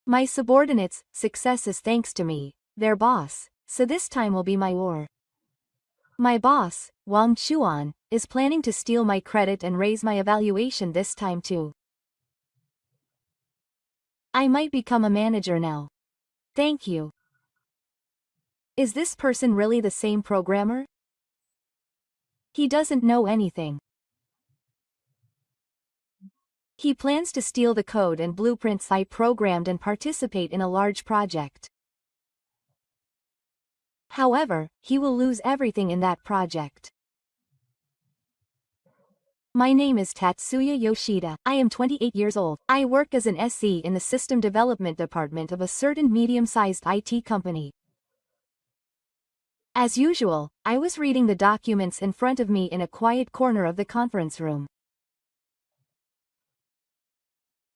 My subordinates' success is thanks to me, their boss, so this time will be my war. My boss, Wang Chuan, is planning to steal my credit and raise my evaluation this time too. I might become a manager now. Thank you. Is this person really the same programmer? He doesn't know anything. He plans to steal the code and blueprints I programmed and participate in a large project. However, he will lose everything in that project. My name is Tatsuya Yoshida. I am 28 years old. I work as an SE in the system development department of a certain medium-sized IT company. As usual, I was reading the documents in front of me in a quiet corner of the conference room.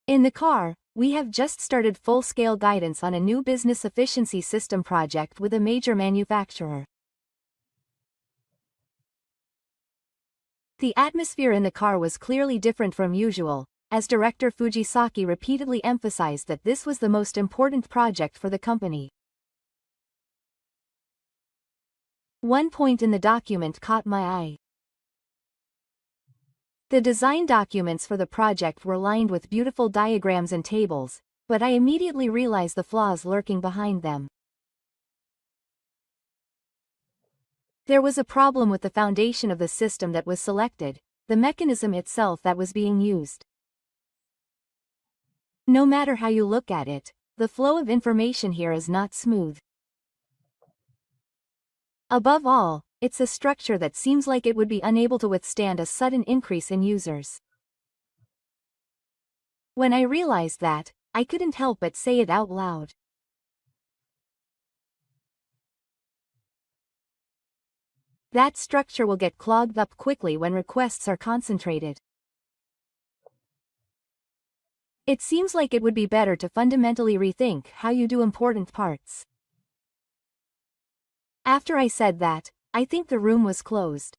In the car, we have just started full-scale guidance on a new business efficiency system project with a major manufacturer. The atmosphere in the car was clearly different from usual, as Director Fujisaki repeatedly emphasized that this was the most important project for the company. One point in the document caught my eye. The design documents for the project were lined with beautiful diagrams and tables, but I immediately realized the flaws lurking behind them. There was a problem with the foundation of the system that was selected, the mechanism itself that was being used. No matter how you look at it, the flow of information here is not smooth. Above all, it's a structure that seems like it would be unable to withstand a sudden increase in users. When I realized that, I couldn't help but say it out loud. That structure will get clogged up quickly when requests are concentrated. It seems like it would be better to fundamentally rethink how you do important parts. After I said that, I think the room was closed.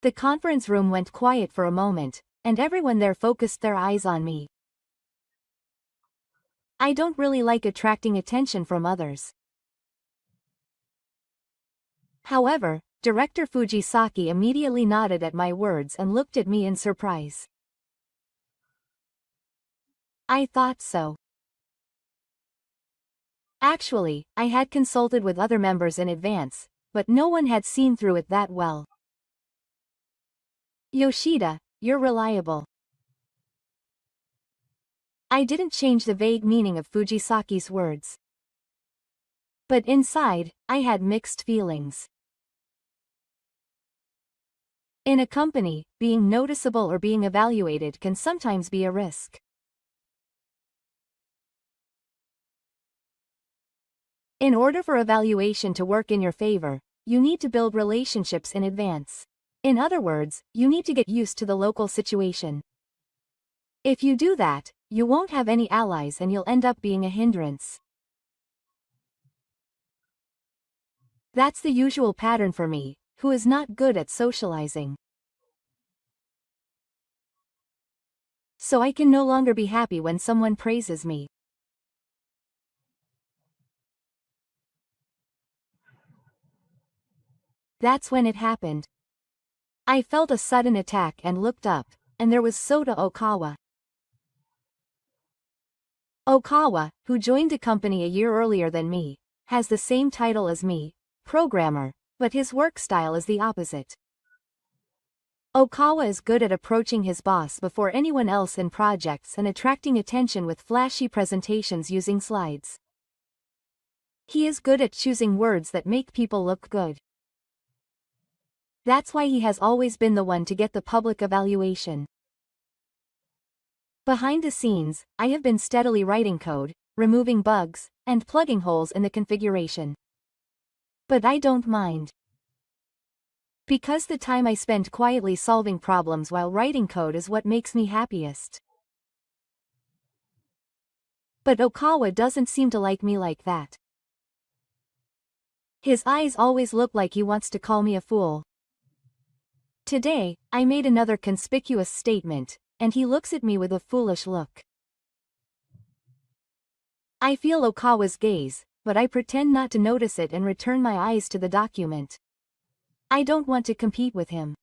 The conference room went quiet for a moment, and everyone there focused their eyes on me. I don't really like attracting attention from others. However, Director Fujisaki immediately nodded at my words and looked at me in surprise. I thought so. Actually, I had consulted with other members in advance, but no one had seen through it that well. Yoshida, you're reliable. I didn't change the vague meaning of Fujisaki's words. But inside, I had mixed feelings. In a company, being noticeable or being evaluated can sometimes be a risk. In order for evaluation to work in your favor, you need to build relationships in advance. In other words, you need to get used to the local situation. If you do that, you won't have any allies and you'll end up being a hindrance. That's the usual pattern for me, who is not good at socializing. So I can no longer be happy when someone praises me. That's when it happened. I felt a sudden attack and looked up, and there was Sota Okawa. Okawa, who joined the company a year earlier than me, has the same title as me, programmer, but his work style is the opposite. Okawa is good at approaching his boss before anyone else in projects and attracting attention with flashy presentations using slides. He is good at choosing words that make people look good. That's why he has always been the one to get the public evaluation. Behind the scenes, I have been steadily writing code, removing bugs, and plugging holes in the configuration. But I don't mind. Because the time I spend quietly solving problems while writing code is what makes me happiest. But Okawa doesn't seem to like me like that. His eyes always look like he wants to call me a fool. Today, I made another conspicuous statement, and he looks at me with a foolish look. I feel Okawa's gaze, but I pretend not to notice it and return my eyes to the document. I don't want to compete with him.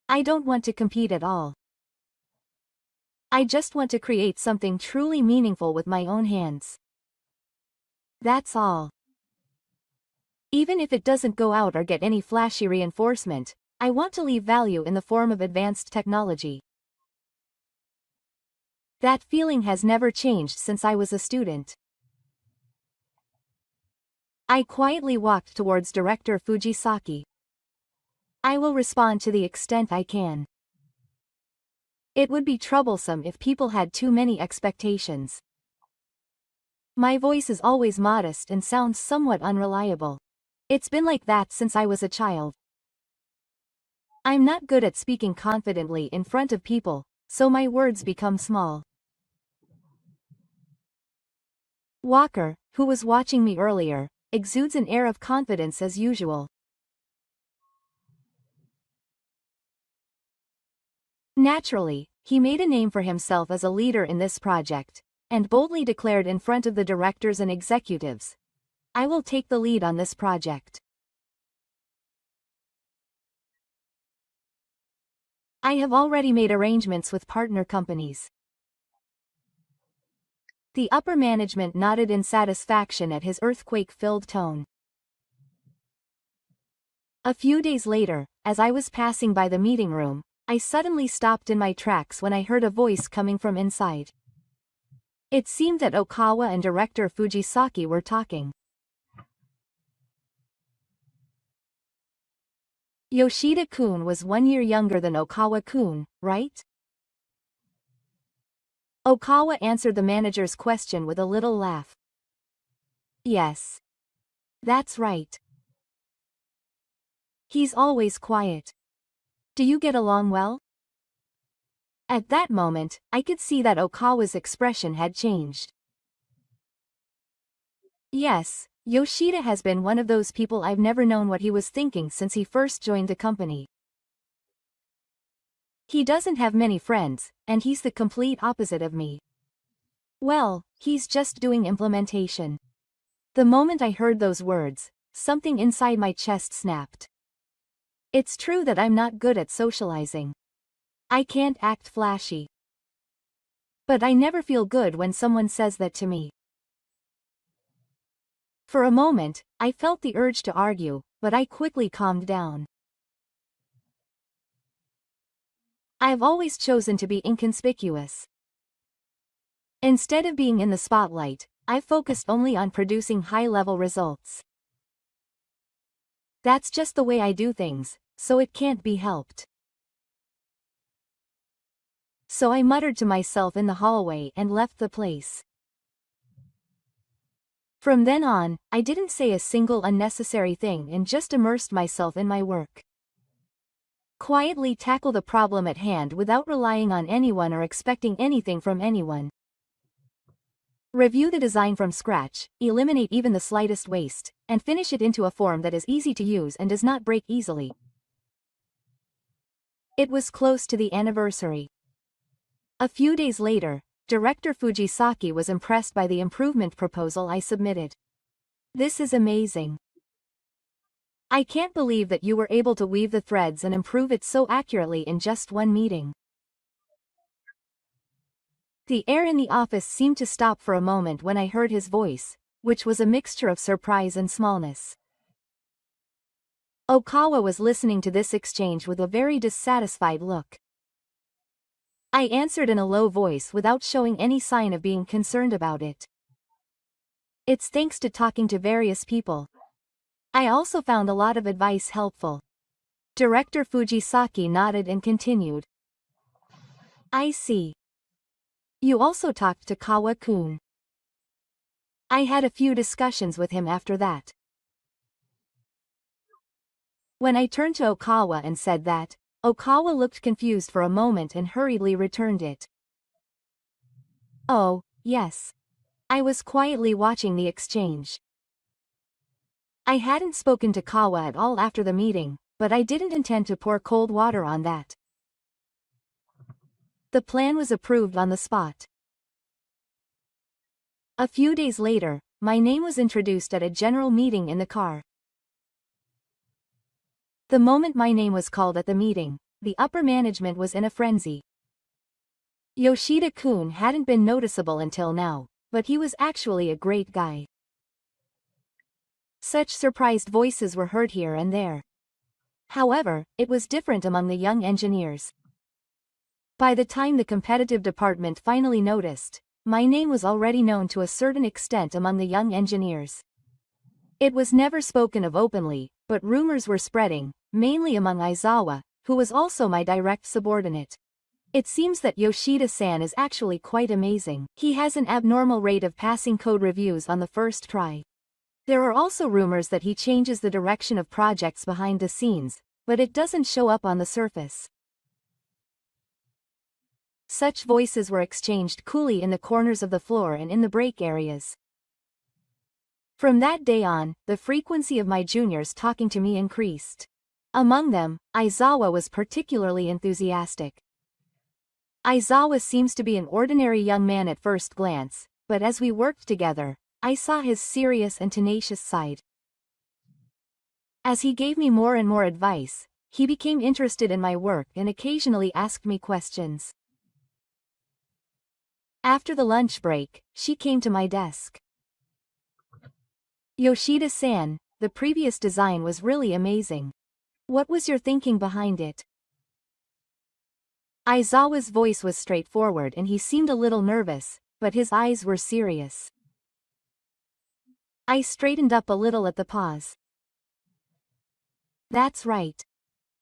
I don't want to compete at all. I just want to create something truly meaningful with my own hands. That's all. Even if it doesn't go out or get any flashy reinforcement, I want to leave value in the form of advanced technology. That feeling has never changed since I was a student. I quietly walked towards Director Fujisaki. I will respond to the extent I can. It would be troublesome if people had too many expectations. My voice is always modest and sounds somewhat unreliable. It's been like that since I was a child. I'm not good at speaking confidently in front of people, so my words become small. Walker, who was watching me earlier, exudes an air of confidence as usual. Naturally, he made a name for himself as a leader in this project, and boldly declared in front of the directors and executives, "I will take the lead on this project." I have already made arrangements with partner companies. The upper management nodded in satisfaction at his earthquake-filled tone. A few days later, as I was passing by the meeting room, I suddenly stopped in my tracks when I heard a voice coming from inside. It seemed that Okawa and Director Fujisaki were talking. Yoshida-kun was 1 year younger than Okawa-kun, right? Okawa answered the manager's question with a little laugh. Yes. That's right. He's always quiet. Do you get along well? At that moment, I could see that Okawa's expression had changed. Yes, Yoshida has been one of those people I've never known what he was thinking since he first joined the company. He doesn't have many friends, and he's the complete opposite of me. Well, he's just doing implementation. The moment I heard those words, something inside my chest snapped. It's true that I'm not good at socializing. I can't act flashy. But I never feel good when someone says that to me. For a moment, I felt the urge to argue, but I quickly calmed down. I've always chosen to be inconspicuous. Instead of being in the spotlight, I've focused only on producing high-level results. That's just the way I do things, so it can't be helped. So I muttered to myself in the hallway and left the place. From then on, I didn't say a single unnecessary thing and just immersed myself in my work. Quietly tackle the problem at hand without relying on anyone or expecting anything from anyone. Review the design from scratch, eliminate even the slightest waste, and finish it into a form that is easy to use and does not break easily. It was close to the anniversary. A few days later, Director Fujisaki was impressed by the improvement proposal I submitted. "This is amazing. I can't believe that you were able to weave the threads and improve it so accurately in just one meeting." The air in the office seemed to stop for a moment when I heard his voice, which was a mixture of surprise and smallness. Okawa was listening to this exchange with a very dissatisfied look. I answered in a low voice without showing any sign of being concerned about it. "It's thanks to talking to various people. I also found a lot of advice helpful." Director Fujisaki nodded and continued. "I see. You also talked to Kawa-kun." I had a few discussions with him after that. When I turned to Okawa and said that, Okawa looked confused for a moment and hurriedly returned it. "Oh, yes. I was quietly watching the exchange." I hadn't spoken to Kawa at all after the meeting, but I didn't intend to pour cold water on that. The plan was approved on the spot. A few days later, my name was introduced at a general meeting in the car. The moment my name was called at the meeting, the upper management was in a frenzy. Yoshida-kun hadn't been noticeable until now, but he was actually a great guy. Such surprised voices were heard here and there. However, it was different among the young engineers. By the time the competitive department finally noticed, my name was already known to a certain extent among the young engineers. It was never spoken of openly, but rumors were spreading, mainly among Aizawa, who was also my direct subordinate. It seems that Yoshida-san is actually quite amazing. He has an abnormal rate of passing code reviews on the first try. There are also rumors that he changes the direction of projects behind the scenes, but it doesn't show up on the surface. Such voices were exchanged coolly in the corners of the floor and in the break areas. From that day on, the frequency of my juniors talking to me increased. Among them, Aizawa was particularly enthusiastic. Aizawa seems to be an ordinary young man at first glance, but as we worked together, I saw his serious and tenacious side. As he gave me more and more advice, he became interested in my work and occasionally asked me questions. After the lunch break, she came to my desk. Yoshida-san, the previous design was really amazing. What was your thinking behind it? Aizawa's voice was straightforward and he seemed a little nervous, but his eyes were serious. I straightened up a little at the pause. That's right.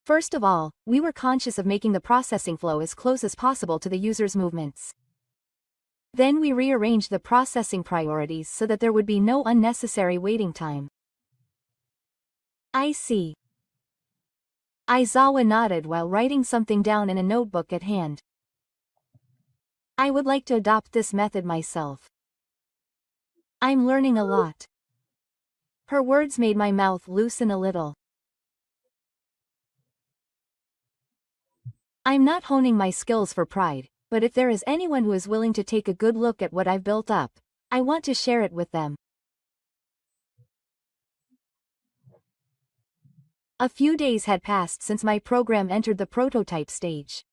First of all, we were conscious of making the processing flow as close as possible to the user's movements. Then we rearranged the processing priorities so that there would be no unnecessary waiting time. I see. Aizawa nodded while writing something down in a notebook at hand. I would like to adopt this method myself. I'm learning a lot. Her words made my mouth loosen a little. I'm not honing my skills for pride, but if there is anyone who is willing to take a good look at what I've built up, I want to share it with them. A few days had passed since my program entered the prototype stage.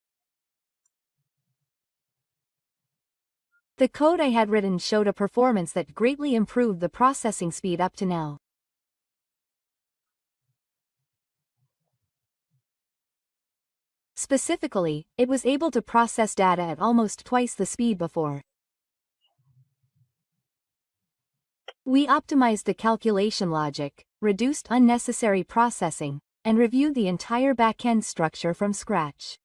The code I had written showed a performance that greatly improved the processing speed up to now. Specifically, it was able to process data at almost twice the speed before. We optimized the calculation logic, reduced unnecessary processing, and reviewed the entire backend structure from scratch.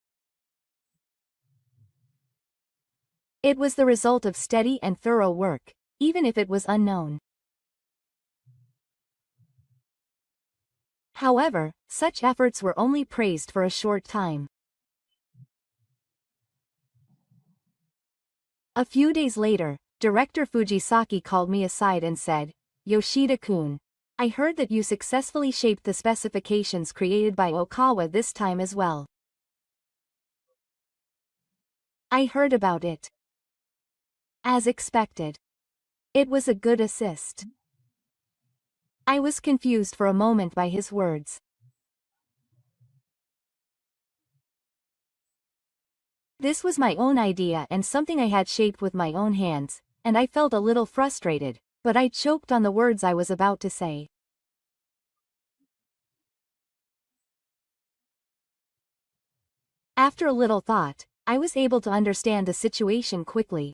It was the result of steady and thorough work, even if it was unknown. However, such efforts were only praised for a short time. A few days later, Director Fujisaki called me aside and said, "Yoshida-kun, I heard that you successfully shaped the specifications created by Okawa this time as well." I heard about it. As expected. It was a good assist. I was confused for a moment by his words. This was my own idea and something I had shaped with my own hands, and I felt a little frustrated, but I choked on the words I was about to say. After a little thought, I was able to understand the situation quickly.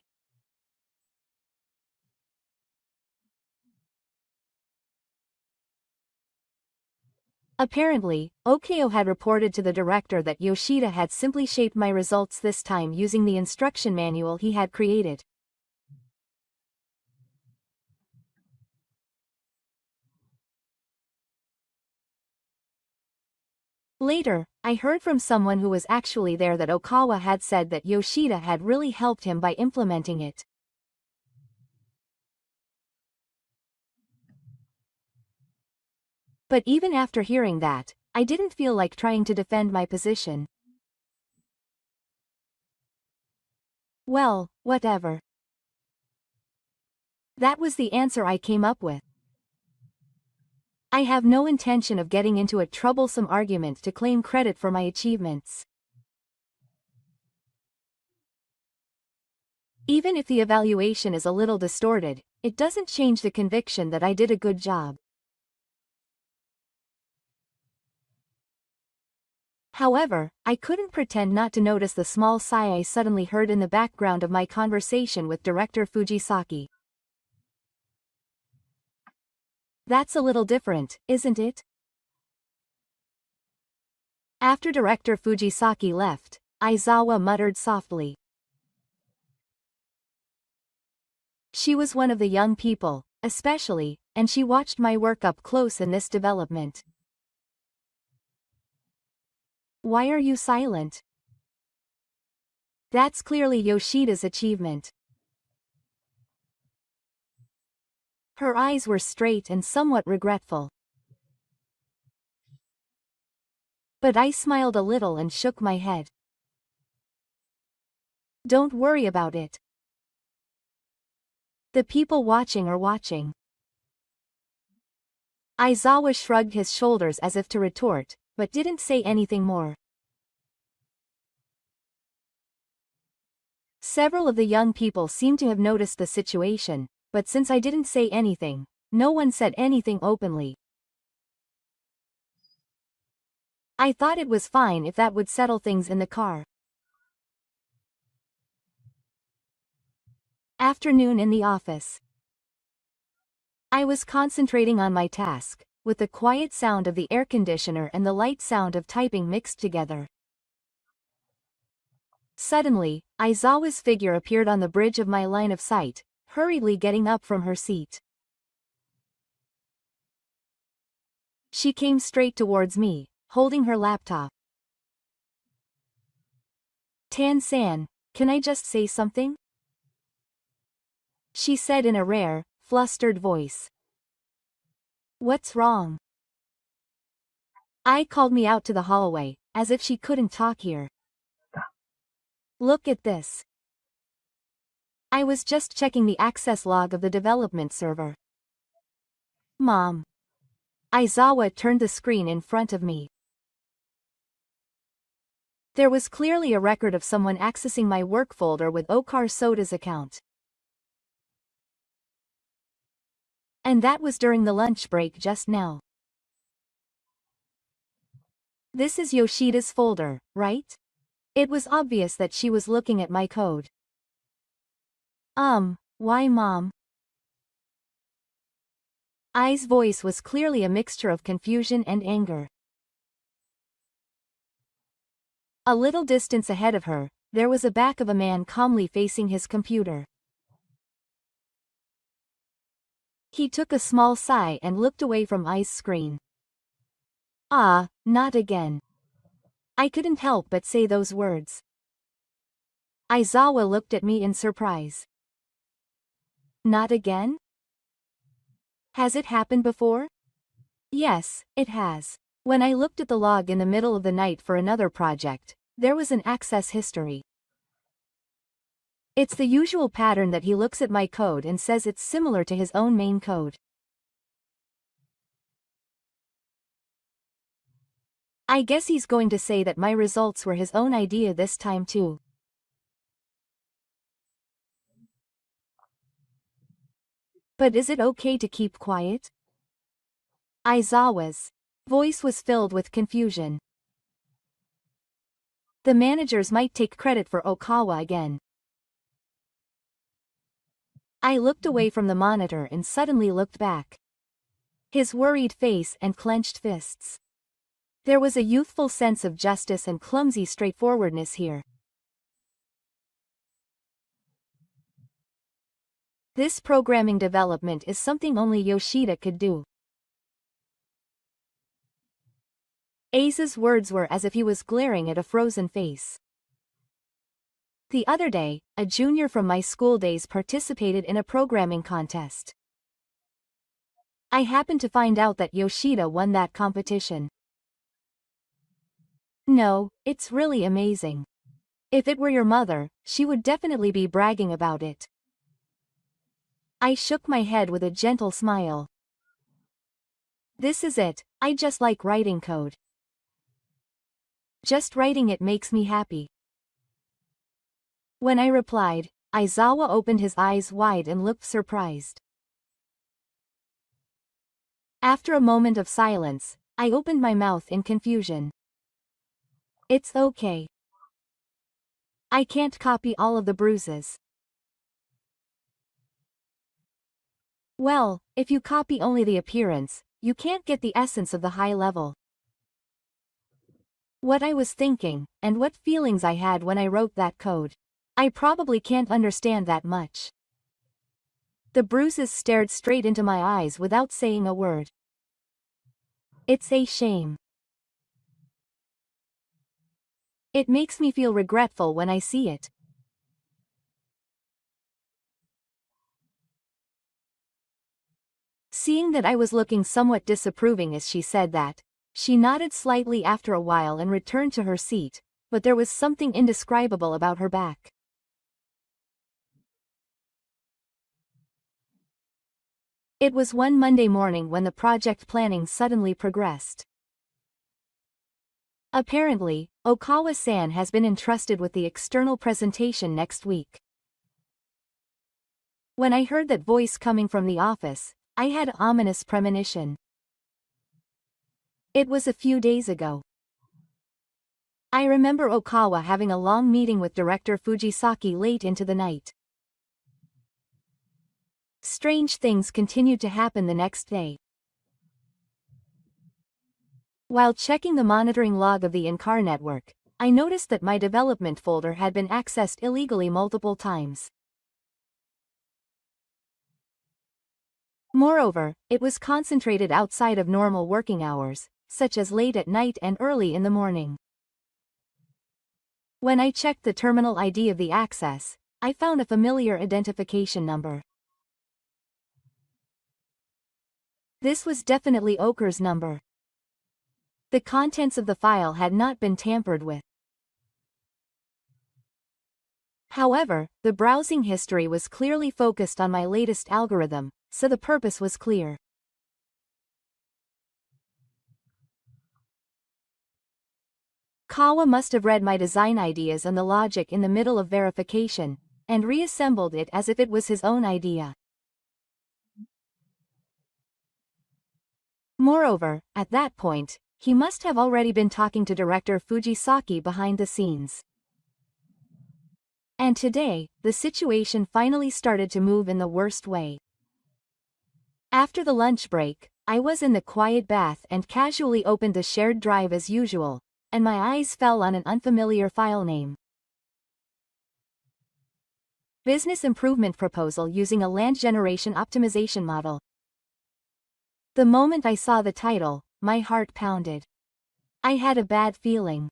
Apparently, Okeo had reported to the director that Yoshida had simply shaped my results this time using the instruction manual he had created. Later, I heard from someone who was actually there that Okawa had said that Yoshida had really helped him by implementing it. But even after hearing that, I didn't feel like trying to defend my position. Well, whatever. That was the answer I came up with. I have no intention of getting into a troublesome argument to claim credit for my achievements. Even if the evaluation is a little distorted, it doesn't change the conviction that I did a good job. However, I couldn't pretend not to notice the small sigh I suddenly heard in the background of my conversation with director Fujisaki. That's a little different, isn't it? After director Fujisaki left, Aizawa muttered softly. She was one of the young people, especially, and she watched my work up close in this development. Why are you silent? That's clearly Yoshida's achievement. Her eyes were straight and somewhat regretful. But I smiled a little and shook my head. Don't worry about it. The people watching are watching. Aizawa shrugged his shoulders as if to retort, but didn't say anything more. Several of the young people seemed to have noticed the situation, but since I didn't say anything, no one said anything openly. I thought it was fine if that would settle things in the car. Afternoon in the office. I was concentrating on my task, with the quiet sound of the air conditioner and the light sound of typing mixed together. Suddenly, Aizawa's figure appeared on the bridge of my line of sight, hurriedly getting up from her seat. She came straight towards me, holding her laptop. Tan-san, can I just say something? She said in a rare, flustered voice. What's wrong? Ai called me out to the hallway, as if she couldn't talk here. Look at this. I was just checking the access log of the development server. Mom. Aizawa turned the screen in front of me. There was clearly a record of someone accessing my work folder with Okar Soda's account. And that was during the lunch break just now. This is Yoshida's folder, right? It was obvious that she was looking at my code. Why Mom? Ai's voice was clearly a mixture of confusion and anger. A little distance ahead of her, there was a back of a man calmly facing his computer. He took a small sigh and looked away from Ai's screen. Ah, not again. I couldn't help but say those words. Aizawa looked at me in surprise. Not again? Has it happened before? Yes, it has. When I looked at the log in the middle of the night for another project, there was an access history. It's the usual pattern that he looks at my code and says it's similar to his own main code. I guess he's going to say that my results were his own idea this time too. But is it okay to keep quiet? Aizawa's voice was filled with confusion. The managers might take credit for Okawa again. I looked away from the monitor and suddenly looked back. His worried face and clenched fists. There was a youthful sense of justice and clumsy straightforwardness here. This programming development is something only Yoshida could do. Aiza's words were as if he was glaring at a frozen face. The other day, a junior from my school days participated in a programming contest. I happened to find out that Yoshida won that competition. No, it's really amazing. If it were your mother, she would definitely be bragging about it. I shook my head with a gentle smile. This is it, I just like writing code. Just writing it makes me happy. When I replied, Aizawa opened his eyes wide and looked surprised. After a moment of silence, I opened my mouth in confusion. It's okay. I can't copy all of the bruises. Well, if you copy only the appearance, you can't get the essence of the high level. What I was thinking, and what feelings I had when I wrote that code. I probably can't understand that much. The bruises stared straight into my eyes without saying a word. It's a shame. It makes me feel regretful when I see it. Seeing that I was looking somewhat disapproving as she said that, she nodded slightly after a while and returned to her seat, but there was something indescribable about her back. It was one Monday morning when the project planning suddenly progressed. Apparently, Okawa-san has been entrusted with the external presentation next week. When I heard that voice coming from the office, I had an ominous premonition. It was a few days ago. I remember Okawa having a long meeting with director Fujisaki late into the night. Strange things continued to happen the next day. While checking the monitoring log of the in-car network, I noticed that my development folder had been accessed illegally multiple times. Moreover, it was concentrated outside of normal working hours, such as late at night and early in the morning. When I checked the terminal ID of the access, I found a familiar identification number. This was definitely Oker's number. The contents of the file had not been tampered with. However, the browsing history was clearly focused on my latest algorithm, so the purpose was clear. Kawa must have read my design ideas and the logic in the middle of verification, and reassembled it as if it was his own idea. Moreover, at that point, he must have already been talking to director Fujisaki behind the scenes. And today, the situation finally started to move in the worst way. After the lunch break, I was in the quiet bath and casually opened the shared drive as usual, and my eyes fell on an unfamiliar file name. Business improvement proposal using a land generation optimization model. The moment I saw the title, my heart pounded. I had a bad feeling.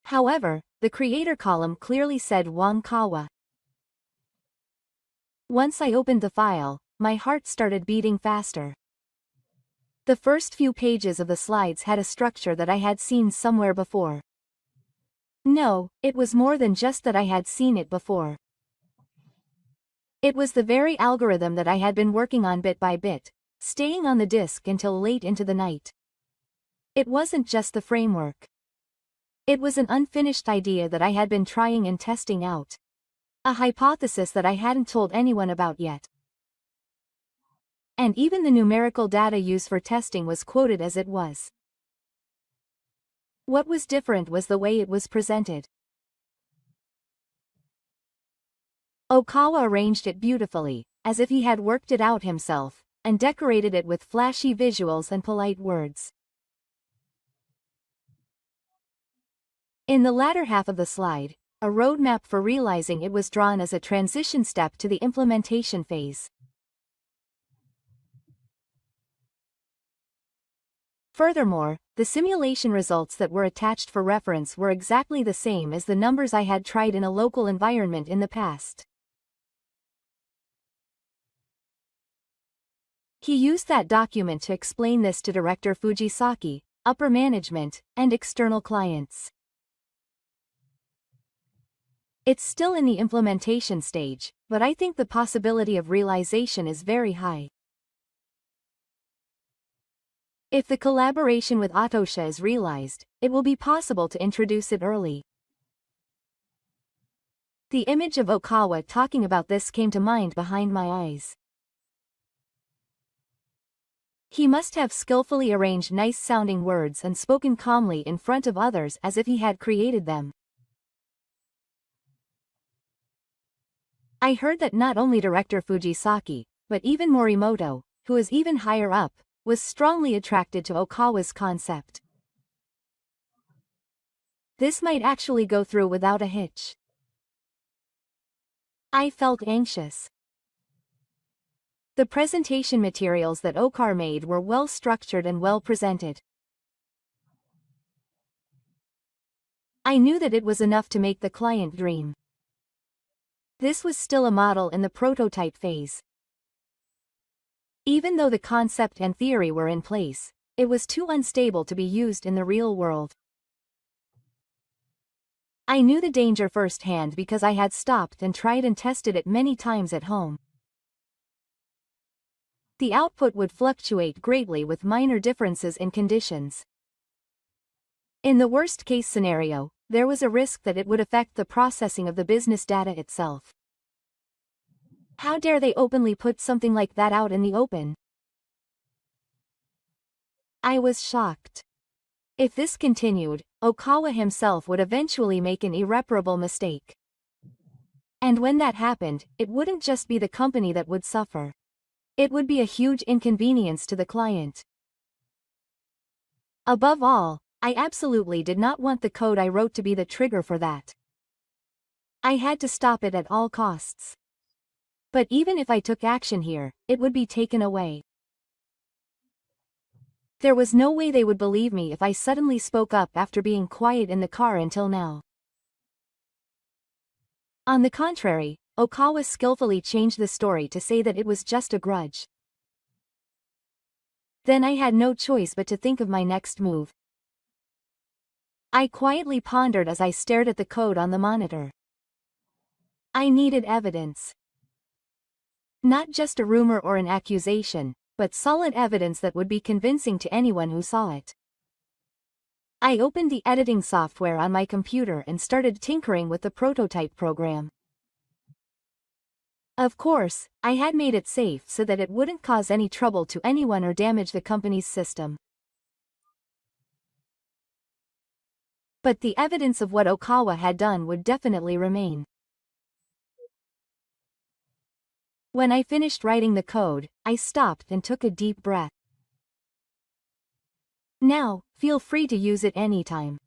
However, the creator column clearly said Wang Kawa. Once I opened the file, my heart started beating faster. The first few pages of the slides had a structure that I had seen somewhere before. No, it was more than just that I had seen it before. It was the very algorithm that I had been working on bit by bit, staying on the disk until late into the night. It wasn't just the framework. It was an unfinished idea that I had been trying and testing out. A hypothesis that I hadn't told anyone about yet. And even the numerical data used for testing was quoted as it was. What was different was the way it was presented. Okawa arranged it beautifully, as if he had worked it out himself, and decorated it with flashy visuals and polite words. In the latter half of the slide, a roadmap for realizing it was drawn as a transition step to the implementation phase. Furthermore, the simulation results that were attached for reference were exactly the same as the numbers I had tried in a local environment in the past. He used that document to explain this to director Fujisaki, upper management, and external clients. It's still in the implementation stage, but I think the possibility of realization is very high. If the collaboration with Atosha is realized, it will be possible to introduce it early. The image of Okawa talking about this came to mind behind my eyes. He must have skillfully arranged nice-sounding words and spoken calmly in front of others as if he had created them. I heard that not only director Fujisaki, but even Morimoto, who is even higher up, was strongly attracted to Okawa's concept. This might actually go through without a hitch. I felt anxious. The presentation materials that Okar made were well structured and well presented. I knew that it was enough to make the client dream. This was still a model in the prototype phase. Even though the concept and theory were in place, it was too unstable to be used in the real world. I knew the danger firsthand because I had stopped and tried and tested it many times at home. The output would fluctuate greatly with minor differences in conditions. In the worst-case scenario, there was a risk that it would affect the processing of the business data itself. How dare they openly put something like that out in the open? I was shocked. If this continued, Okawa himself would eventually make an irreparable mistake. And when that happened, it wouldn't just be the company that would suffer. It would be a huge inconvenience to the client. Above all, I absolutely did not want the code I wrote to be the trigger for that. I had to stop it at all costs. But even if I took action here, it would be taken away. There was no way they would believe me if I suddenly spoke up after being quiet in the car until now. On the contrary, Okawa skillfully changed the story to say that it was just a grudge. Then I had no choice but to think of my next move. I quietly pondered as I stared at the code on the monitor. I needed evidence. Not just a rumor or an accusation, but solid evidence that would be convincing to anyone who saw it. I opened the editing software on my computer and started tinkering with the prototype program. Of course, I had made it safe so that it wouldn't cause any trouble to anyone or damage the company's system. But the evidence of what Okawa had done would definitely remain. When I finished writing the code, I stopped and took a deep breath. Now, feel free to use it anytime.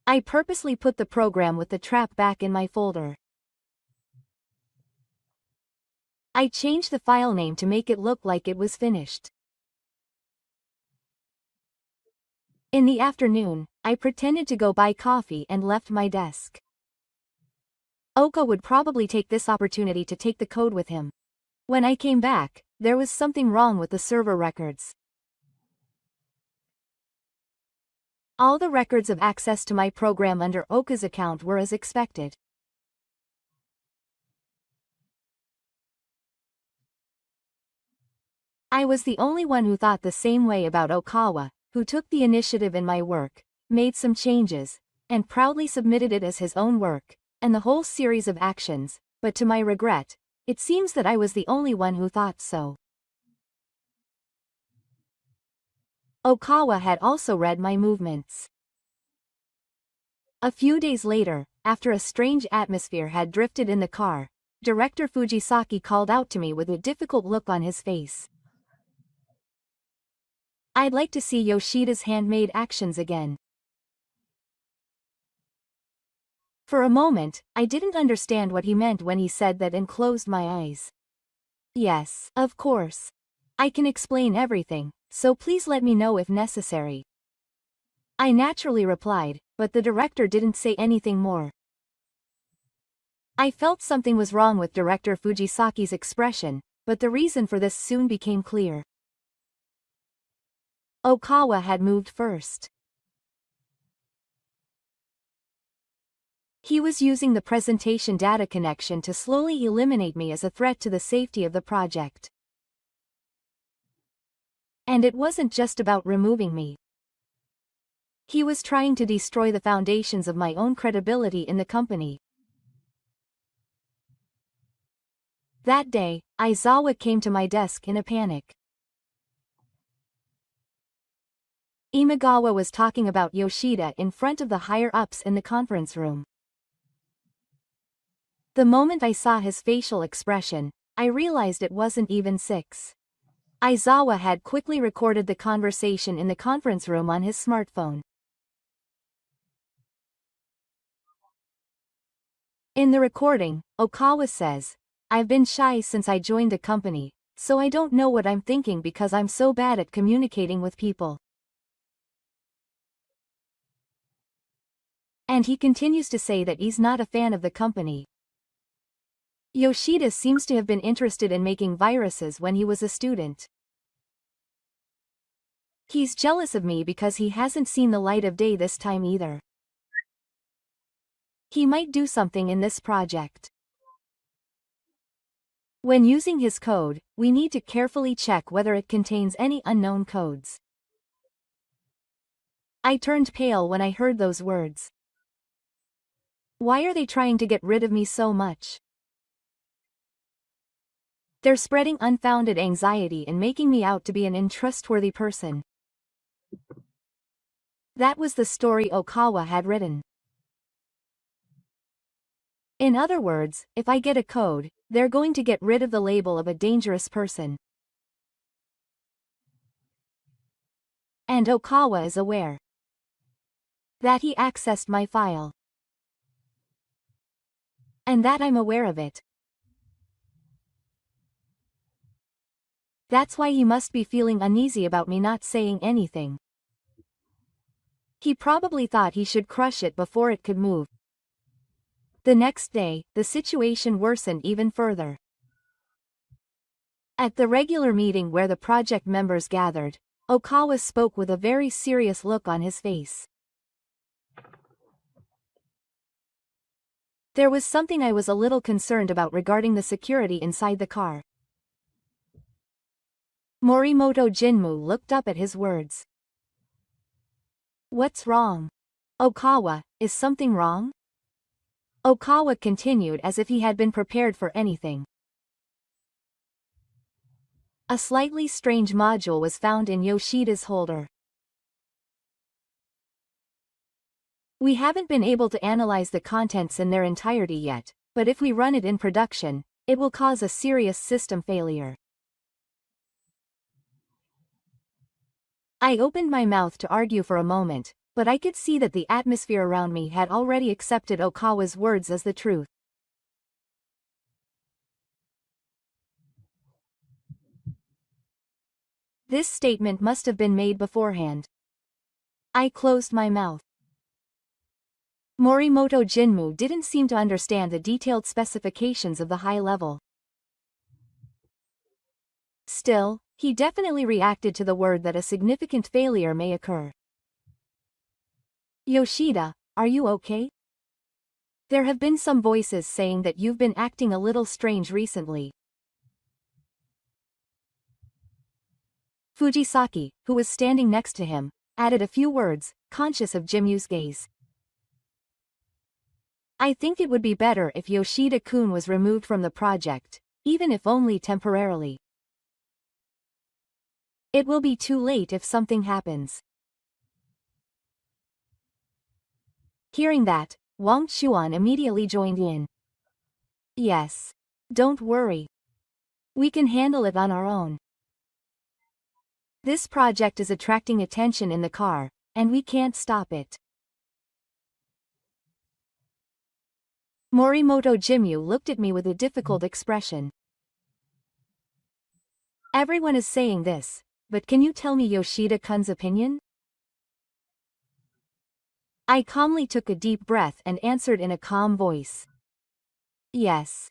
I purposely put the program with the trap back in my folder. I changed the file name to make it look like it was finished. In the afternoon, I pretended to go buy coffee and left my desk. Oka would probably take this opportunity to take the code with him. When I came back, there was something wrong with the server records. All the records of access to my program under Oka's account were as expected. I was the only one who thought the same way about Okawa, who took the initiative in my work, made some changes, and proudly submitted it as his own work, and the whole series of actions, but to my regret, it seems that I was the only one who thought so. Okawa had also read my movements. A few days later, after a strange atmosphere had drifted in the car, Director Fujisaki called out to me with a difficult look on his face. I'd like to see Yoshida's handmade actions again. For a moment, I didn't understand what he meant when he said that and closed my eyes. Yes, of course. I can explain everything, so please let me know if necessary. I naturally replied, but the director didn't say anything more. I felt something was wrong with Director Fujisaki's expression, but the reason for this soon became clear. Okawa had moved first. He was using the presentation data connection to slowly eliminate me as a threat to the safety of the project. And it wasn't just about removing me. He was trying to destroy the foundations of my own credibility in the company. That day, Aizawa came to my desk in a panic. Imagawa was talking about Yoshida in front of the higher-ups in the conference room. The moment I saw his facial expression, I realized it wasn't even 6. Aizawa had quickly recorded the conversation in the conference room on his smartphone. In the recording, Okawa says, "I've been shy since I joined the company, so I don't know what I'm thinking because I'm so bad at communicating with people." And he continues to say that he's not a fan of the company. Yoshida seems to have been interested in making viruses when he was a student. He's jealous of me because he hasn't seen the light of day this time either. He might do something in this project. When using his code, we need to carefully check whether it contains any unknown codes. I turned pale when I heard those words. Why are they trying to get rid of me so much? They're spreading unfounded anxiety and making me out to be an untrustworthy person. That was the story Okawa had written. In other words, if I get a code, they're going to get rid of the label of a dangerous person. And Okawa is aware that he accessed my file. And that I'm aware of it. That's why he must be feeling uneasy about me not saying anything. He probably thought he should crush it before it could move. The next day, the situation worsened even further. At the regular meeting where the project members gathered, Okawa spoke with a very serious look on his face. There was something I was a little concerned about regarding the security inside the car. Morimoto Jinmu looked up at his words. "What's wrong? Okawa, is something wrong?" Okawa continued as if he had been prepared for anything. A slightly strange module was found in Yoshida's holder. We haven't been able to analyze the contents in their entirety yet, but if we run it in production, it will cause a serious system failure. I opened my mouth to argue for a moment, but I could see that the atmosphere around me had already accepted Okawa's words as the truth. This statement must have been made beforehand. I closed my mouth. Morimoto Jinmu didn't seem to understand the detailed specifications of the high level. Still, he definitely reacted to the word that a significant failure may occur. "Yoshida, are you okay? There have been some voices saying that you've been acting a little strange recently." Fujisaki, who was standing next to him, added a few words, conscious of Jimu's gaze. "I think it would be better if Yoshida-kun was removed from the project, even if only temporarily. It will be too late if something happens." Hearing that, Wang Xuan immediately joined in. "Yes. Don't worry. We can handle it on our own. This project is attracting attention in the car, and we can't stop it." Morimoto Jinmu looked at me with a difficult expression. "Everyone is saying this, but can you tell me Yoshida-kun's opinion?" I calmly took a deep breath and answered in a calm voice. "Yes.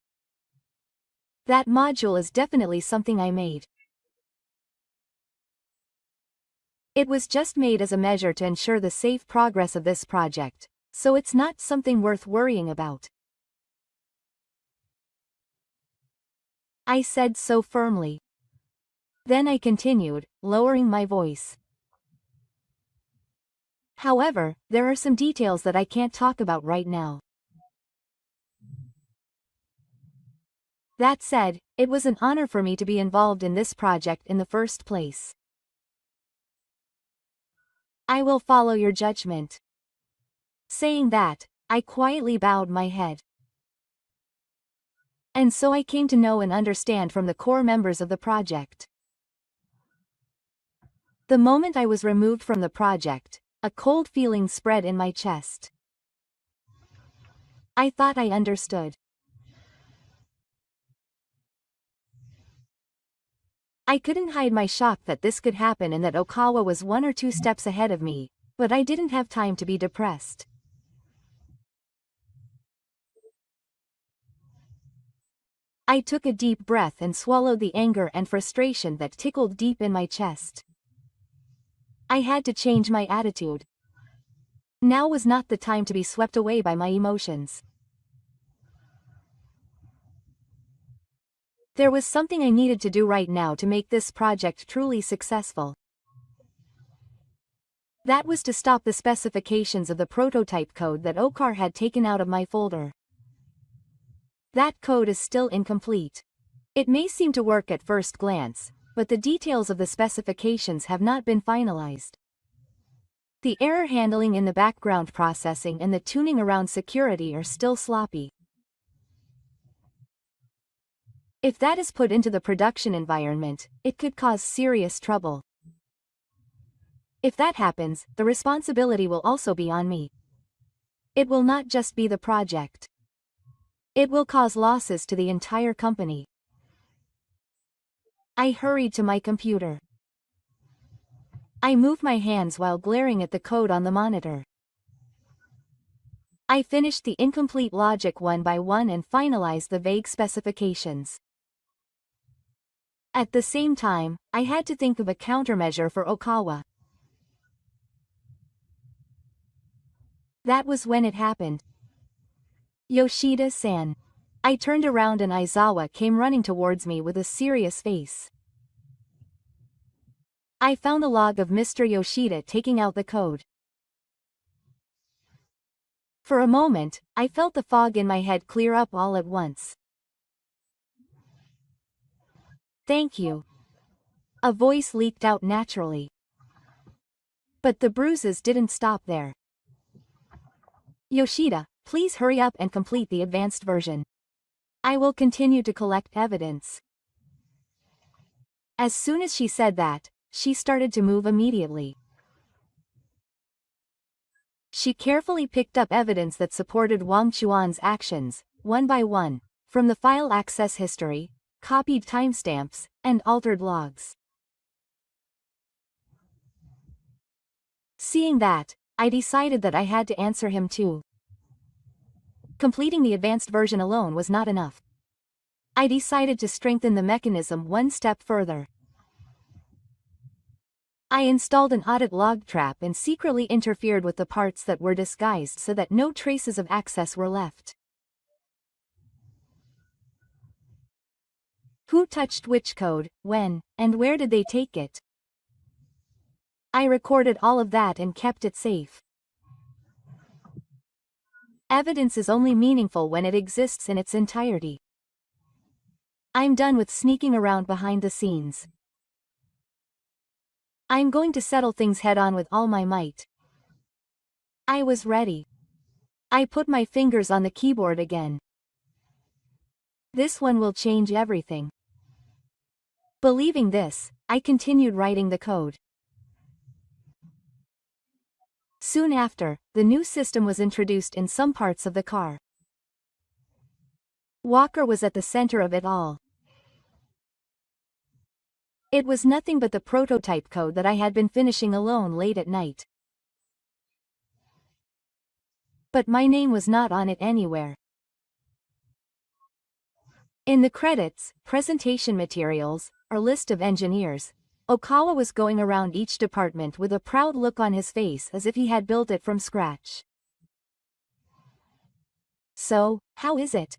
That module is definitely something I made. It was just made as a measure to ensure the safe progress of this project, so it's not something worth worrying about. I said so firmly. Then I continued, lowering my voice. However, there are some details that I can't talk about right now. That said, it was an honor for me to be involved in this project in the first place. I will follow your judgment. Saying that, I quietly bowed my head. And so I came to know and understand from the core members of the project. The moment I was removed from the project, a cold feeling spread in my chest. I thought I understood. I couldn't hide my shock that this could happen and that Okawa was 1 or 2 steps ahead of me, but I didn't have time to be depressed. I took a deep breath and swallowed the anger and frustration that tickled deep in my chest. I had to change my attitude. Now was not the time to be swept away by my emotions. There was something I needed to do right now to make this project truly successful. That was to stop the specifications of the prototype code that Okar had taken out of my folder. That code is still incomplete. It may seem to work at first glance, but the details of the specifications have not been finalized. The error handling in the background processing and the tuning around security are still sloppy. If that is put into the production environment, it could cause serious trouble. If that happens, the responsibility will also be on me. It will not just be the project. It will cause losses to the entire company. I hurried to my computer. I moved my hands while glaring at the code on the monitor. I finished the incomplete logic one by one and finalized the vague specifications. At the same time, I had to think of a countermeasure for Okawa. That was when it happened. Yoshida-san. I turned around and Aizawa came running towards me with a serious face. I found the log of Mr. Yoshida taking out the code. For a moment, I felt the fog in my head clear up all at once. Thank you. A voice leaked out naturally. But the bruises didn't stop there. Yoshida, please hurry up and complete the advanced version. I will continue to collect evidence. As soon as she said that, she started to move immediately. She carefully picked up evidence that supported Wang Chuan's actions, one by one, from the file access history, copied timestamps, and altered logs. Seeing that, I decided that I had to answer him too. Completing the advanced version alone was not enough. I decided to strengthen the mechanism one step further. I installed an audit log trap and secretly interfered with the parts that were disguised so that no traces of access were left. Who touched which code, when, and where did they take it? I recorded all of that and kept it safe. Evidence is only meaningful when it exists in its entirety. I'm done with sneaking around behind the scenes. I'm going to settle things head-on with all my might. I was ready. I put my fingers on the keyboard again. This one will change everything. Believing this, I continued writing the code. Soon after, the new system was introduced in some parts of the car. Walker was at the center of it all. It was nothing but the prototype code that I had been finishing alone late at night. But my name was not on it anywhere. In the credits, presentation materials, or list of engineers, Okawa was going around each department with a proud look on his face as if he had built it from scratch. So, how is it?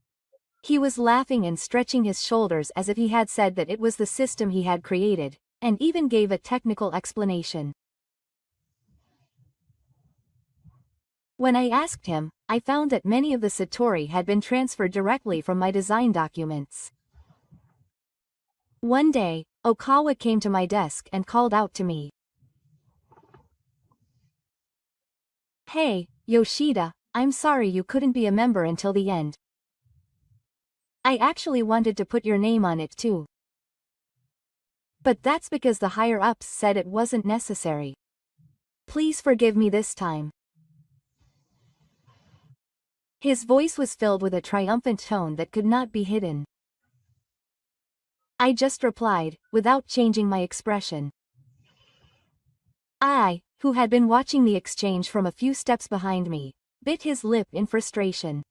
He was laughing and stretching his shoulders as if he had said that it was the system he had created, and even gave a technical explanation. When I asked him, I found that many of the Satori had been transferred directly from my design documents. One day, Okawa came to my desk and called out to me. Hey, Yoshida, I'm sorry you couldn't be a member until the end. I actually wanted to put your name on it too. But that's because the higher-ups said it wasn't necessary. Please forgive me this time. His voice was filled with a triumphant tone that could not be hidden. I just replied, without changing my expression. I, who had been watching the exchange from a few steps behind me, bit his lip in frustration.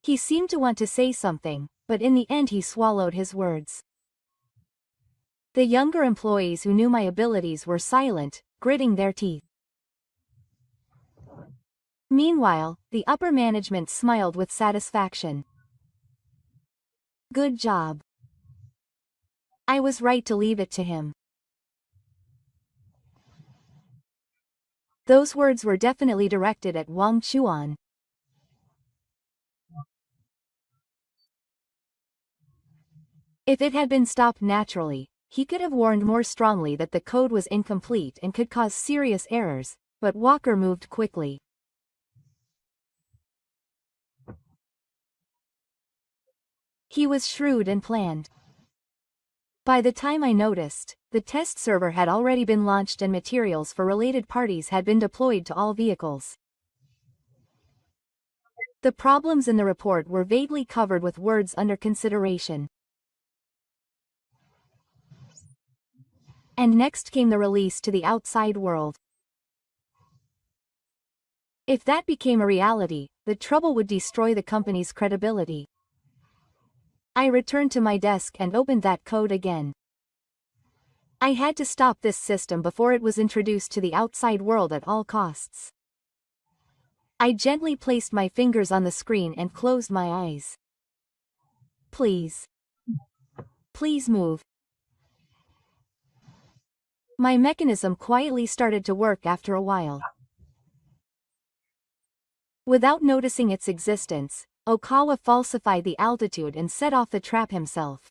He seemed to want to say something, but in the end he swallowed his words. The younger employees who knew my abilities were silent, gritting their teeth. Meanwhile, the upper management smiled with satisfaction. Good job. I was right to leave it to him. Those words were definitely directed at Wang Chuan. If it had been stopped naturally, he could have warned more strongly that the code was incomplete and could cause serious errors, but Walker moved quickly. He was shrewd and planned. By the time I noticed, the test server had already been launched and materials for related parties had been deployed to all vehicles. The problems in the report were vaguely covered with words under consideration. And next came the release to the outside world. If that became a reality, the trouble would destroy the company's credibility. I returned to my desk and opened that code again. I had to stop this system before it was introduced to the outside world at all costs. I gently placed my fingers on the screen and closed my eyes. Please. Please move. My mechanism quietly started to work after a while. Without noticing its existence, Okawa falsified the altitude and set off the trap himself.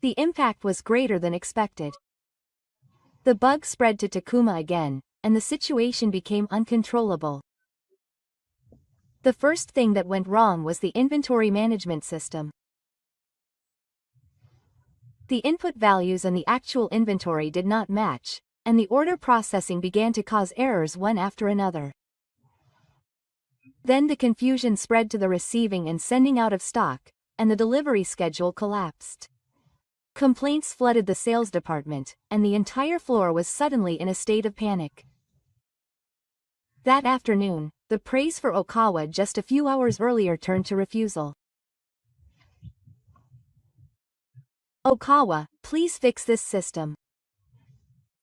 The impact was greater than expected. The bug spread to Takuma again, and the situation became uncontrollable. The first thing that went wrong was the inventory management system. The input values and the actual inventory did not match, and the order processing began to cause errors one after another. Then the confusion spread to the receiving and sending out of stock, and the delivery schedule collapsed. Complaints flooded the sales department, and the entire floor was suddenly in a state of panic. That afternoon, the praise for Okawa just a few hours earlier turned to refusal. Okawa, please fix this system.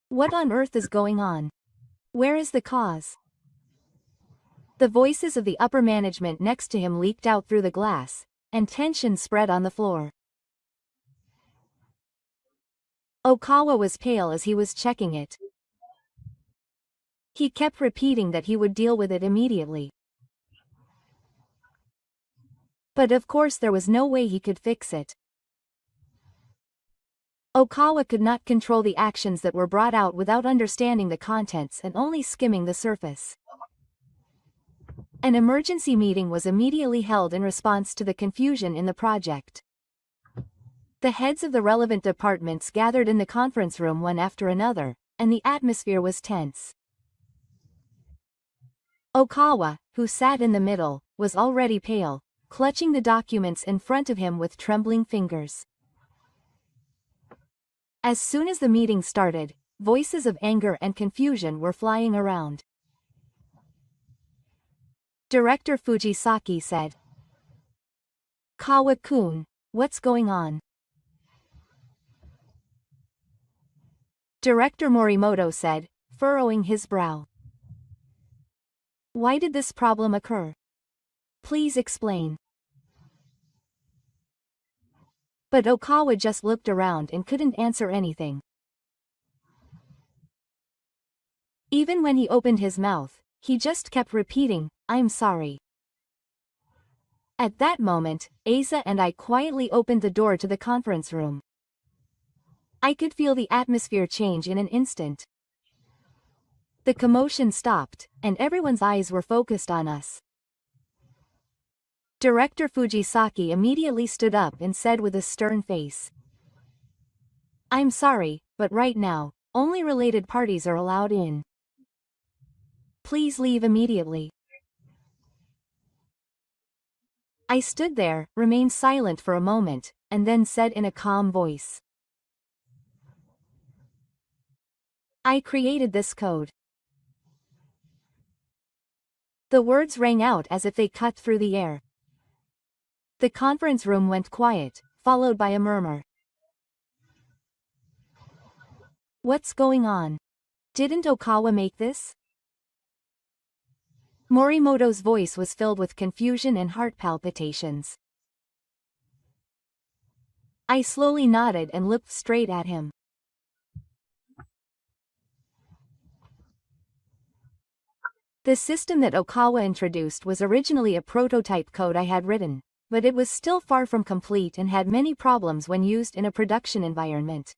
What on earth is going on? Where is the cause? The voices of the upper management next to him leaked out through the glass, and tension spread on the floor. Okawa was pale as he was checking it. He kept repeating that he would deal with it immediately. But of course there was no way he could fix it. Okawa could not control the actions that were brought out without understanding the contents and only skimming the surface. An emergency meeting was immediately held in response to the confusion in the project. The heads of the relevant departments gathered in the conference room one after another, and the atmosphere was tense. Okawa, who sat in the middle, was already pale, clutching the documents in front of him with trembling fingers. As soon as the meeting started, voices of anger and confusion were flying around. Director Fujisaki said, "Kawa-kun, what's going on?" Director Morimoto said, furrowing his brow, "Why did this problem occur? Please explain. But Okawa just looked around and couldn't answer anything. Even when he opened his mouth, he just kept repeating, "I'm sorry." At that moment, Asa and I quietly opened the door to the conference room. I could feel the atmosphere change in an instant. The commotion stopped, and everyone's eyes were focused on us. Director Fujisaki immediately stood up and said with a stern face, "I'm sorry, but right now, only related parties are allowed in. Please leave immediately." I stood there, remained silent for a moment, and then said in a calm voice, "I created this code." The words rang out as if they cut through the air. The conference room went quiet, followed by a murmur. "What's going on? Didn't Okawa make this?" Morimoto's voice was filled with confusion and heart palpitations. I slowly nodded and looked straight at him. The system that Okawa introduced was originally a prototype code I had written, but it was still far from complete and had many problems when used in a production environment.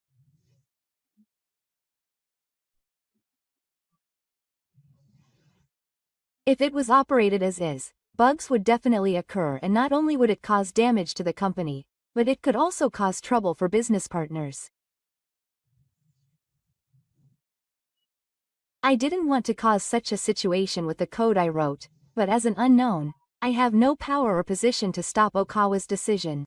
If it was operated as is, bugs would definitely occur, and not only would it cause damage to the company, but it could also cause trouble for business partners. I didn't want to cause such a situation with the code I wrote, but as an unknown, I have no power or position to stop Okawa's decision.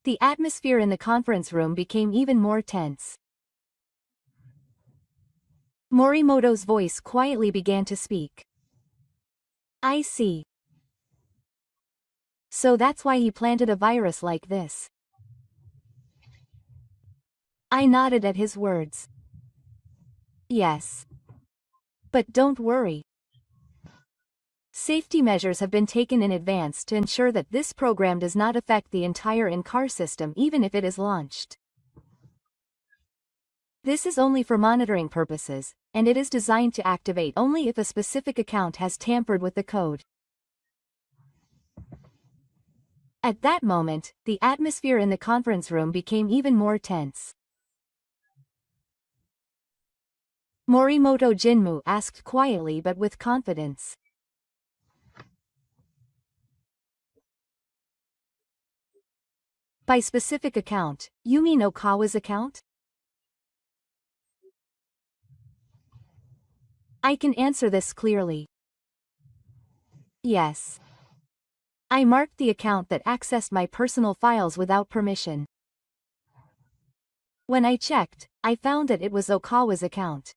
The atmosphere in the conference room became even more tense. Morimoto's voice quietly began to speak. "I see. So that's why he planted a virus like this." I nodded at his words. "Yes. But don't worry. Safety measures have been taken in advance to ensure that this program does not affect the entire in-car system even if it is launched. This is only for monitoring purposes, and it is designed to activate only if a specific account has tampered with the code." At that moment, the atmosphere in the conference room became even more tense. Morimoto Jinmu asked quietly but with confidence, "By specific account, you mean Okawa's account?" I can answer this clearly. Yes. I marked the account that accessed my personal files without permission. When I checked, I found that it was Okawa's account.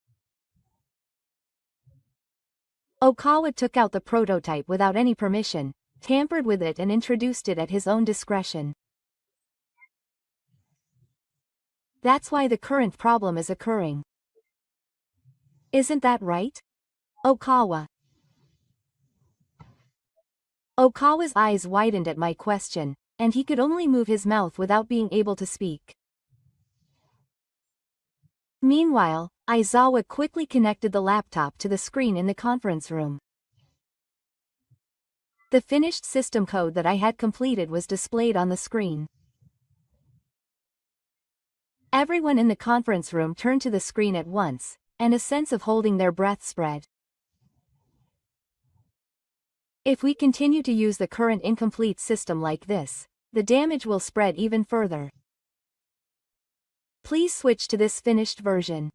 Okawa took out the prototype without any permission, tampered with it and introduced it at his own discretion. That's why the current problem is occurring. Isn't that right, Okawa? Okawa's eyes widened at my question, and he could only move his mouth without being able to speak. Meanwhile, Aizawa quickly connected the laptop to the screen in the conference room. The finished system code that I had completed was displayed on the screen. Everyone in the conference room turned to the screen at once, and a sense of holding their breath spread. If we continue to use the current incomplete system like this, the damage will spread even further. Please switch to this finished version.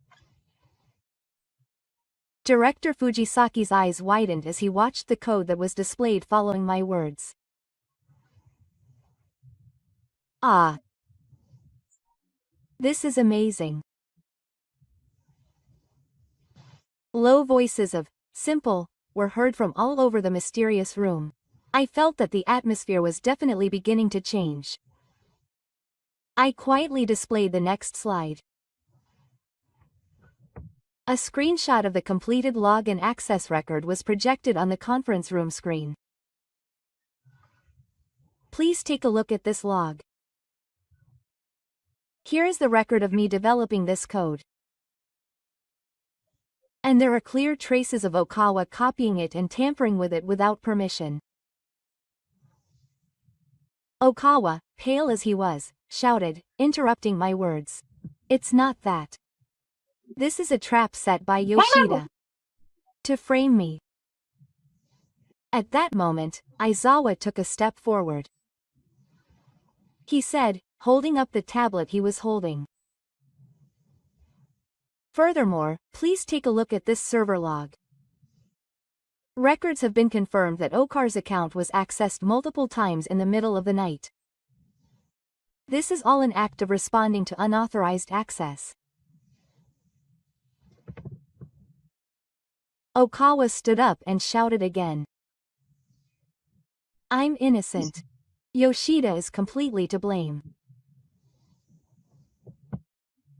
Director Fujisaki's eyes widened as he watched the code that was displayed following my words. Ah. This is amazing. Low voices of, "Simple," were heard from all over the mysterious room. I felt that the atmosphere was definitely beginning to change. I quietly displayed the next slide. A screenshot of the completed login access record was projected on the conference room screen. Please take a look at this log. Here is the record of me developing this code. And there are clear traces of Okawa copying it and tampering with it without permission. Okawa, pale as he was, shouted, interrupting my words. It's not that. This is a trap set by Yoshida to frame me. At that moment, Aizawa took a step forward. He said, holding up the tablet he was holding. Furthermore, please take a look at this server log. Records have been confirmed that Okar's account was accessed multiple times in the middle of the night. This is all an act of responding to unauthorized access. Okawa stood up and shouted again. I'm innocent. Yoshida is completely to blame.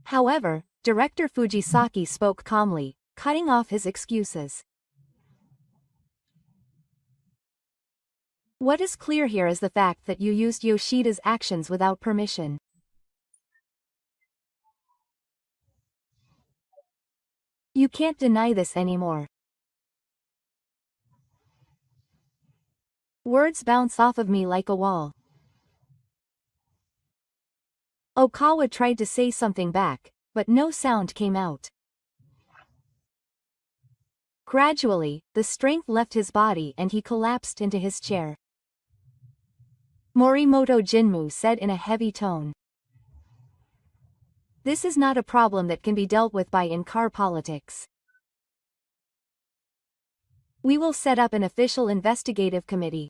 However, Director Fujisaki spoke calmly, cutting off his excuses. What is clear here is the fact that you used Yoshida's actions without permission. You can't deny this anymore. Words bounce off of me like a wall. Okawa tried to say something back, but no sound came out. Gradually, the strength left his body and he collapsed into his chair. Morimoto Jinmu said in a heavy tone. This is not a problem that can be dealt with by in-car politics. We will set up an official investigative committee.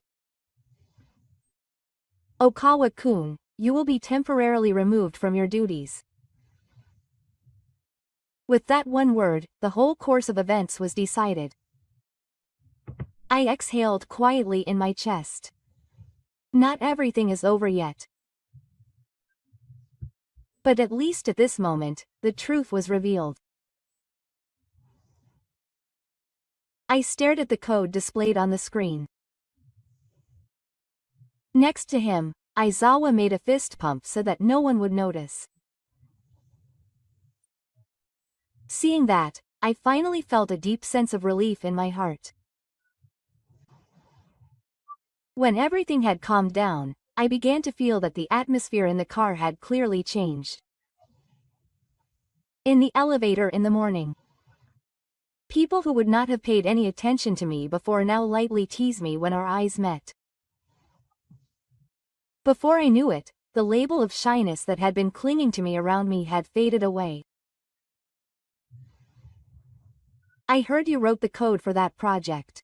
Okawa-kun, you will be temporarily removed from your duties. With that one word, the whole course of events was decided. I exhaled quietly in my chest. Not everything is over yet. But at least at this moment, the truth was revealed. I stared at the code displayed on the screen. Next to him, Aizawa made a fist pump so that no one would notice. Seeing that, I finally felt a deep sense of relief in my heart. When everything had calmed down, I began to feel that the atmosphere in the car had clearly changed. In the elevator in the morning, people who would not have paid any attention to me before now lightly teased me when our eyes met. Before I knew it, the label of shyness that had been clinging to me around me had faded away. I heard you wrote the code for that project.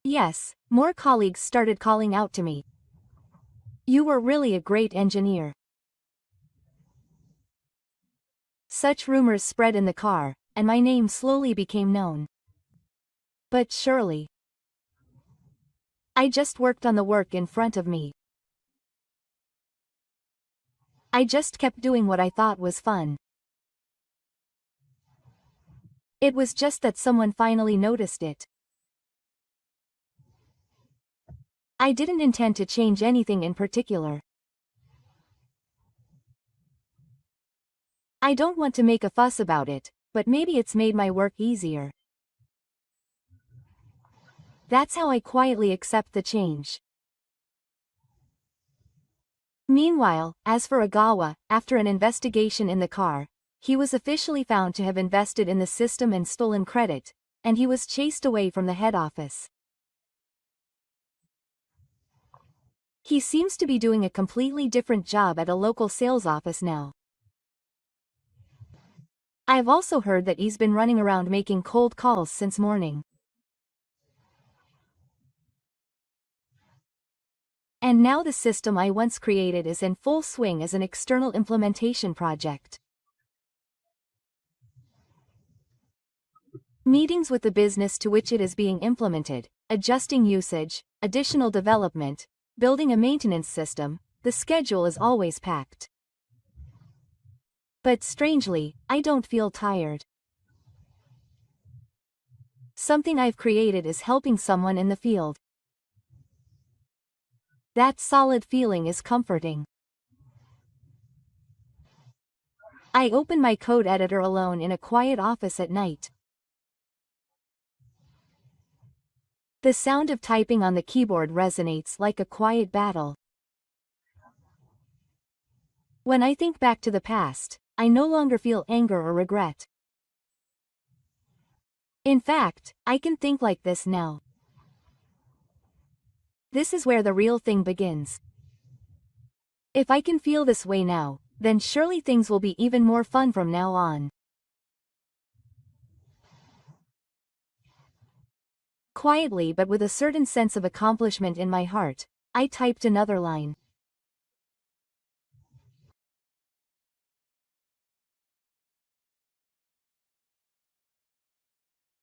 Yes, more colleagues started calling out to me. You were really a great engineer. Such rumors spread in the car, and my name slowly became known. But surely, I just worked on the work in front of me. I just kept doing what I thought was fun. It was just that someone finally noticed it. I didn't intend to change anything in particular. I don't want to make a fuss about it, but maybe it's made my work easier. That's how I quietly accept the change. Meanwhile, as for Agawa, after an investigation in the car, he was officially found to have invested in the system and stolen credit, and he was chased away from the head office. He seems to be doing a completely different job at a local sales office now. I've also heard that he's been running around making cold calls since morning. And now the system I once created is in full swing as an external implementation project. Meetings with the business to which it is being implemented, adjusting usage, additional development, building a maintenance system, the schedule is always packed. But strangely, I don't feel tired. Something I've created is helping someone in the field. That solid feeling is comforting. I open my code editor alone in a quiet office at night. The sound of typing on the keyboard resonates like a quiet battle. When I think back to the past, I no longer feel anger or regret. In fact, I can think like this now. This is where the real thing begins. If I can feel this way now, then surely things will be even more fun from now on. Quietly but with a certain sense of accomplishment in my heart, I typed another line.